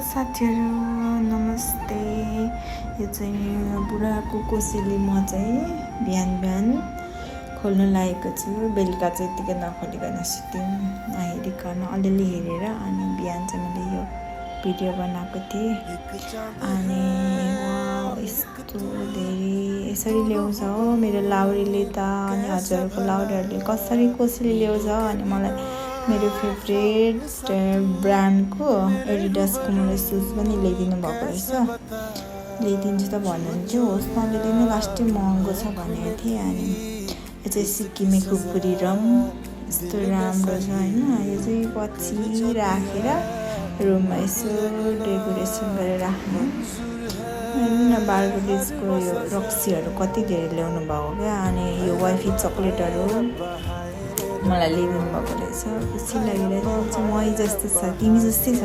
साथीहरू नमस्ते। यो चाहिँ बुढाको कोसेली म चाहिँ बिहान बिहान खोल्न लागेको छु। बेलुका चाहिँ यतिकै नखोलिकन सुत्यौँ नहेरिकन अलिअलि हेरेर। अनि बिहान चाहिँ मैले यो भिडियो बनाएको थिएँ। अनि यस्तो धेरै यसरी ल्याउँछ हो मेरो लाउरीले त। अनि हजुरहरूको लाउरीहरूले कसरी कोसेली ल्याउँछ। अनि मलाई मेरो फेभरेट ब्रान्डको एडिडासको मलाई सुज पनि ल्याइदिनु भएको रहेछ। ल्याइदिन्छु त भन्नुहुन्थ्यो, होस् नल्याइदिनु लास्टै महँगो छ भनेको थिएँ। अनि यो चाहिँ सिक्किमे खुकुरी रङ यस्तो राम्रो छ होइन। यो चाहिँ पछि राखेर रुममा यसो डेकोरेसन गरेर राख्नु होइन। बार्बोलिजको यो रक्सीहरू कति धेरै ल्याउनु भएको क्या। अनि यो वाइफी चक्लेटहरू मलाई ल्याइदिनु भएको रहेछ। खुसी लागिरहेछ। म जस्तो छ तिमी जस्तै छ।